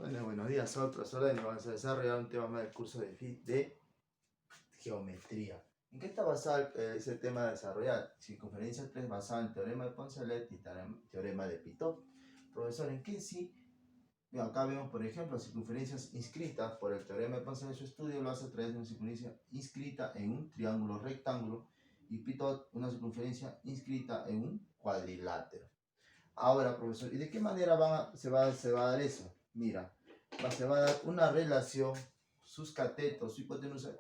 Bueno, buenos días, soy el profesor Daniel. Vamos a desarrollar un tema más del curso de geometría. ¿En qué está basado ese tema de desarrollar? Circunferencia 3 basada en el teorema de Poncelet y teorema de Pitot. Profesor, ¿en qué sí? Bien, acá vemos, por ejemplo, circunferencias inscritas por el teorema de Poncelet. Su estudio lo hace a través de una circunferencia inscrita en un triángulo rectángulo y Pitot una circunferencia inscrita en un cuadrilátero. Ahora, profesor, ¿y de qué manera se va a dar eso? Mira, se va a dar una relación, sus catetos, su hipotenusa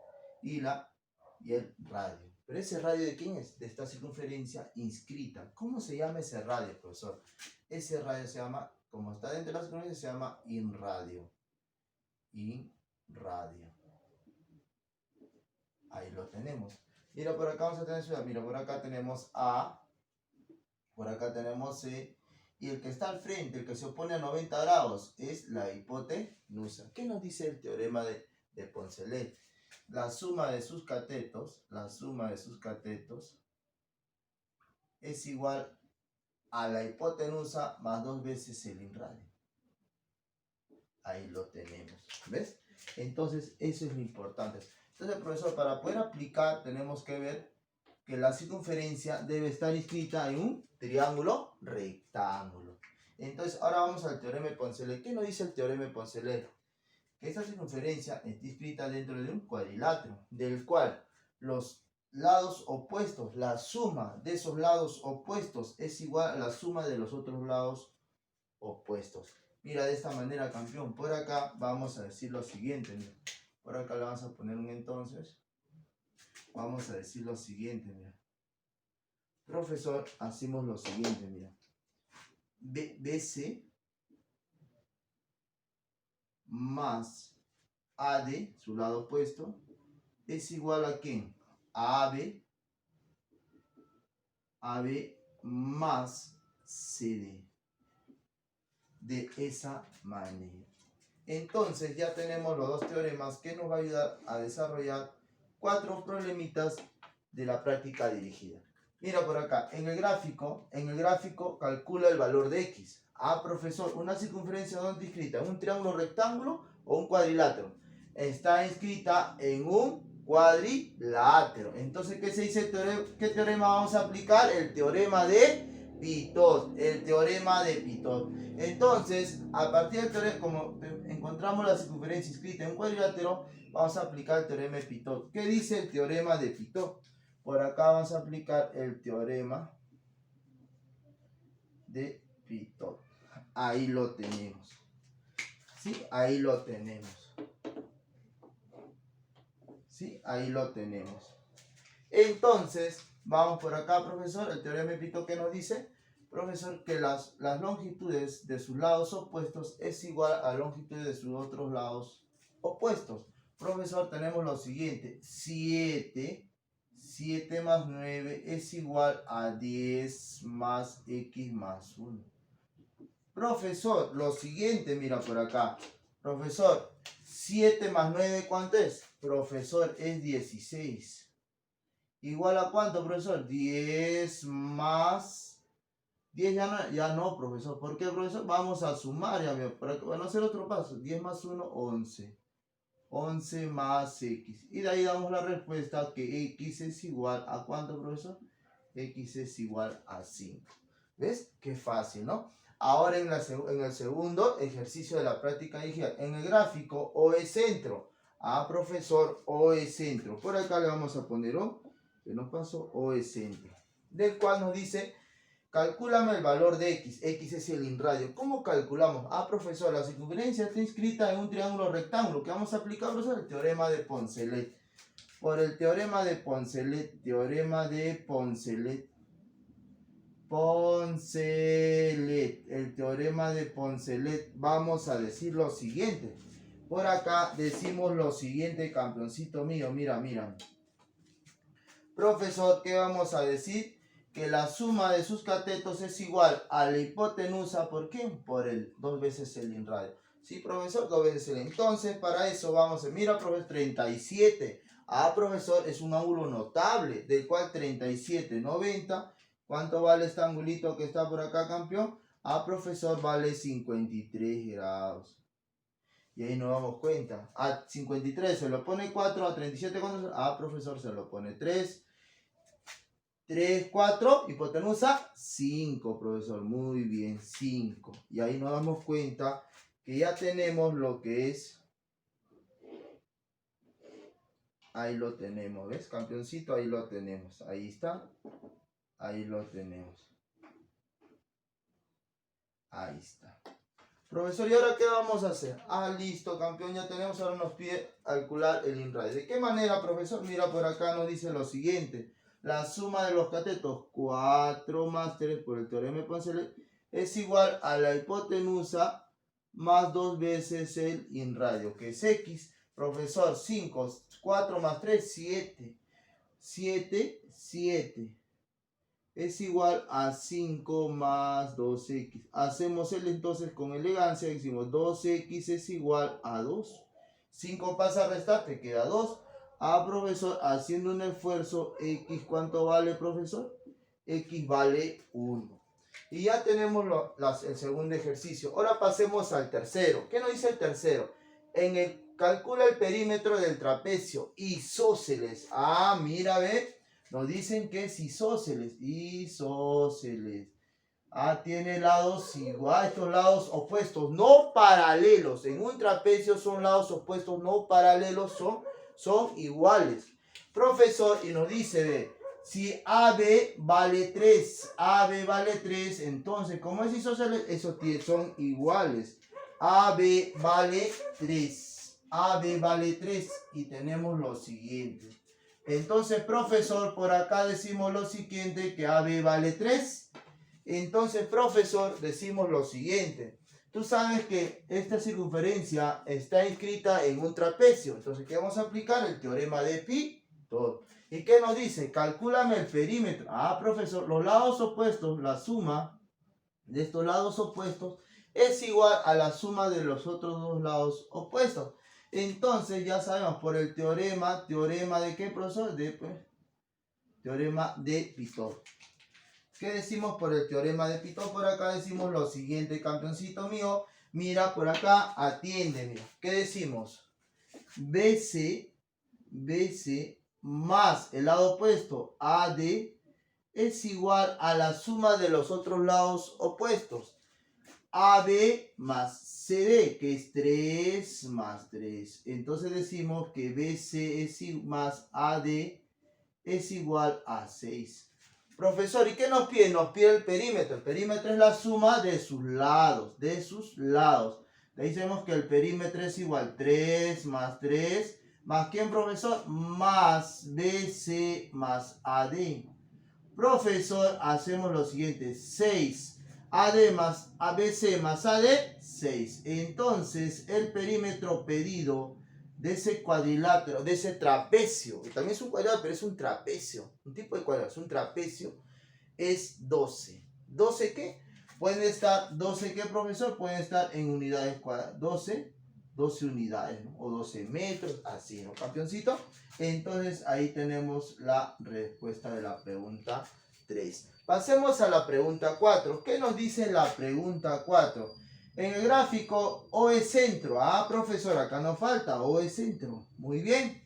y el radio. Pero ese radio, ¿de quién es? De esta circunferencia inscrita. ¿Cómo se llama ese radio, profesor? Ese radio se llama, como está dentro de la circunferencia, se llama inradio. Inradio. Ahí lo tenemos. Mira, por acá vamos a tener ciudad. Mira, por acá tenemos A, por acá tenemos C. Y el que está al frente, el que se opone a 90 grados, es la hipotenusa. ¿Qué nos dice el teorema de Poncelet? La suma de sus catetos es igual a la hipotenusa más 2 veces el inradio. Ahí lo tenemos. ¿Ves? Entonces, eso es lo importante. Entonces, profesor, para poder aplicar, tenemos que ver que la circunferencia debe estar inscrita en un triángulo rectángulo. Entonces, ahora vamos al teorema de Poncelet. ¿Qué nos dice el teorema de Poncelet? Que esta circunferencia está inscrita dentro de un cuadrilátero, del cual los lados opuestos, la suma de esos lados opuestos es igual a la suma de los otros lados opuestos. Mira, de esta manera, campeón, por acá vamos a decir lo siguiente. Mira. Por acá le vamos a poner un entonces. Vamos a decir lo siguiente, mira. Profesor, hacemos lo siguiente, mira. BC más AD, su lado opuesto, es igual a ¿quién? A AB más CD. De esa manera. Entonces ya tenemos los dos teoremas que nos va a ayudar a desarrollar 4 problemitas de la práctica dirigida. Mira por acá, en el gráfico calcula el valor de X. Ah, profesor, ¿una circunferencia dónde está inscrita? ¿En un triángulo rectángulo o un cuadrilátero? Está inscrita en un cuadrilátero. Entonces, ¿qué se dice? ¿Qué teorema vamos a aplicar? El teorema de Pitot. El teorema de Pitot. Entonces, a partir del teorema, como encontramos la circunferencia inscrita en un cuadrilátero, vamos a aplicar el teorema de Pitot. ¿Qué dice el teorema de Pitot? Por acá vamos a aplicar el teorema de Pitot. Ahí lo tenemos. ¿Sí? Ahí lo tenemos. ¿Sí? Ahí lo tenemos. Entonces, vamos por acá, profesor. El teorema de Pitot, ¿qué nos dice? Profesor, que las longitudes de sus lados opuestos es igual a longitudes de sus otros lados opuestos. Profesor, tenemos lo siguiente. 7 más 9 es igual a 10 más X más 1. Profesor, lo siguiente, mira por acá. Profesor, 7 más 9, ¿cuánto es? Profesor, es 16. ¿Igual a cuánto, profesor? 10 más... 10 ya no, profesor. ¿Por qué, profesor? Vamos a sumar, ya, van a hacer otro paso. 10 más 1, 11. 11 más X. Y de ahí damos la respuesta que X es igual a ¿cuánto, profesor? X es igual a 5. ¿Ves? Qué fácil, ¿no? Ahora en el segundo ejercicio de la práctica dirigida. En el gráfico, O es centro. Ah, profesor, O es centro. Por acá le vamos a poner O. Que nos pasó, O es centro. Del cual nos dice... Calcúlame el valor de X. X es el inradio. ¿Cómo calculamos? Ah, profesor, la circunferencia está inscrita en un triángulo rectángulo. ¿Qué vamos a aplicar, profesor? El teorema de Poncelet. Por el teorema de Poncelet. El teorema de Poncelet. Vamos a decir lo siguiente. Por acá decimos lo siguiente, campeoncito mío. Mira. Profesor, ¿qué vamos a decir? Que la suma de sus catetos es igual a la hipotenusa, ¿por qué? Por el 2 veces el inradio. ¿Sí, profesor? 2 veces el. Entonces, para eso vamos a... Mira, profesor, 37. Ah, profesor, es un ángulo notable, del cual 37, 90. ¿Cuánto vale este angulito que está por acá, campeón? Ah, profesor, vale 53 grados. Y ahí nos damos cuenta. A 53 se lo pone 4, a 37 ¿cuánto? A profesor se lo pone 3. 3, 4, hipotenusa 5, profesor. Muy bien, 5. Y ahí nos damos cuenta que ya tenemos lo que es. Ahí lo tenemos, ¿ves? Campeoncito, ahí lo tenemos. Ahí está. Ahí lo tenemos. Ahí está. Profesor, ¿y ahora qué vamos a hacer? Ah, listo, campeón, ya tenemos. Ahora nos pide calcular el INRAE. ¿De qué manera, profesor? Mira, por acá nos dice lo siguiente. La suma de los catetos 4 más 3 por el teorema de Poncelet es igual a la hipotenusa más 2 veces el INRAE, que es X. Profesor, 5, 4 más 3, 7. 7 es igual a 5 más 2x. Hacemos el entonces con elegancia. Decimos 2x es igual a 2. 5 pasa a restar, te queda 2. Ah, profesor, haciendo un esfuerzo, x, ¿cuánto vale, profesor? X vale 1. Y ya tenemos el segundo ejercicio. Ahora pasemos al tercero. ¿Qué nos dice el tercero? Calcula el perímetro del trapecio isósceles. Ah, mira, ve. Nos dicen que es isósceles. Isósceles. Ah, tiene lados iguales, estos lados opuestos, no paralelos. En un trapecio son lados opuestos, no paralelos, son iguales. Profesor, y nos dice, ve, si AB vale 3, AB vale 3, entonces, como es isósceles, esos son iguales. AB vale 3, AB vale 3, y tenemos lo siguiente. Entonces, profesor, por acá decimos lo siguiente, que AB vale 3. Entonces, profesor, decimos lo siguiente. Tú sabes que esta circunferencia está inscrita en un trapecio. Entonces, ¿qué vamos a aplicar? El teorema de Pitón. ¿Y qué nos dice? Calcúlame el perímetro. Ah, profesor, los lados opuestos, la suma de estos lados opuestos es igual a la suma de los otros dos lados opuestos. Entonces, ya sabemos por el teorema ¿de qué, profesor? Teorema de Pitón. ¿Qué decimos por el teorema de Pitón? Por acá decimos lo siguiente, campeoncito mío. Mira, por acá, atiende, mira. ¿Qué decimos? BC más el lado opuesto, AD, es igual a la suma de los otros lados opuestos. AB más CD, que es 3 más 3. Entonces decimos que BC más AD es igual a 6. Profesor, ¿y qué nos pide? Nos pide el perímetro. El perímetro es la suma de sus lados, De ahí sabemos que el perímetro es igual 3 más 3. ¿Más quién, profesor? Más BC más AD. Profesor, hacemos lo siguiente. 6. AD más ABC más AD, 6. Entonces, el perímetro pedido de ese cuadrilátero, de ese trapecio, que también es un cuadrado, pero es un trapecio, un tipo de cuadrado, es un trapecio, es 12. ¿12 qué? Pueden estar, 12 qué, profesor, pueden estar en unidades cuadradas, 12 unidades, ¿no? O 12 metros, así, ¿no, campeoncito? Entonces, ahí tenemos la respuesta de la pregunta 3. Pasemos a la pregunta 4. ¿Qué nos dice la pregunta 4? En el gráfico, O es centro. Ah, profesor, acá nos falta O es centro. Muy bien.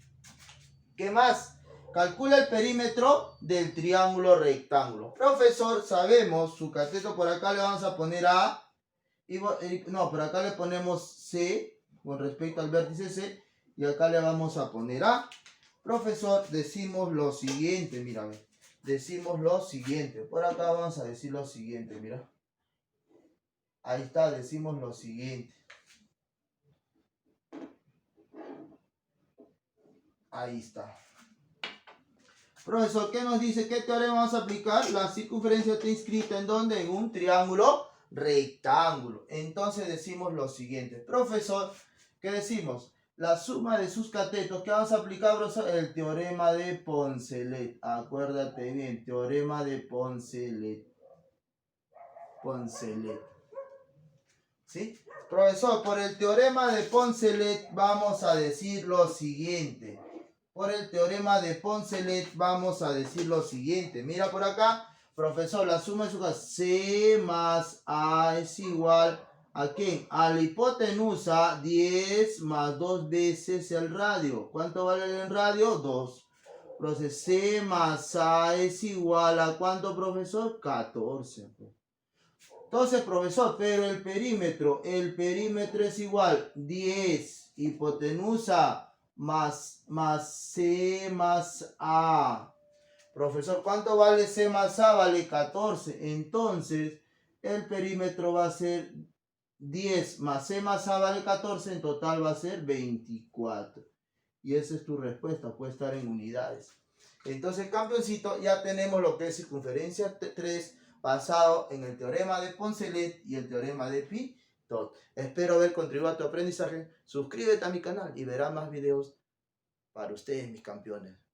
¿Qué más? Calcula el perímetro del triángulo rectángulo. Profesor, sabemos, su cateto por acá le vamos a poner A. No, por acá le ponemos C con respecto al vértice C. Y acá le vamos a poner A. Profesor, decimos lo siguiente, mira. Decimos lo siguiente. Por acá vamos a decir lo siguiente, mira. Ahí está, decimos lo siguiente. Ahí está. Profesor, ¿qué nos dice? ¿Qué teorema vamos a aplicar? La circunferencia está inscrita ¿en dónde? En un triángulo rectángulo. Entonces decimos lo siguiente. Profesor, ¿qué decimos? La suma de sus catetos. ¿Qué vamos a aplicar, profesor? El teorema de Poncelet. Acuérdate bien, teorema de Poncelet. ¿Sí? Profesor, por el teorema de Poncelet vamos a decir lo siguiente. Por el teorema de Poncelet vamos a decir lo siguiente. Mira por acá, profesor, la suma de su C más A es igual ¿A quién? A la hipotenusa 10 más 2 veces el radio. ¿Cuánto vale el radio? 2. Entonces C más A es igual a ¿cuánto, profesor? 14. Entonces, profesor, pero el perímetro es igual 10 hipotenusa más C más A. Profesor, ¿cuánto vale C más A? Vale 14. Entonces, el perímetro va a ser 10 más C más A vale 14. En total va a ser 24. Y esa es tu respuesta. Puede estar en unidades. Entonces, campeoncito, ya tenemos lo que es circunferencia 3 basado en el teorema de Poncelet y el teorema de Pitot. Espero haber contribuido a tu aprendizaje. Suscríbete a mi canal y verás más videos para ustedes, mis campeones.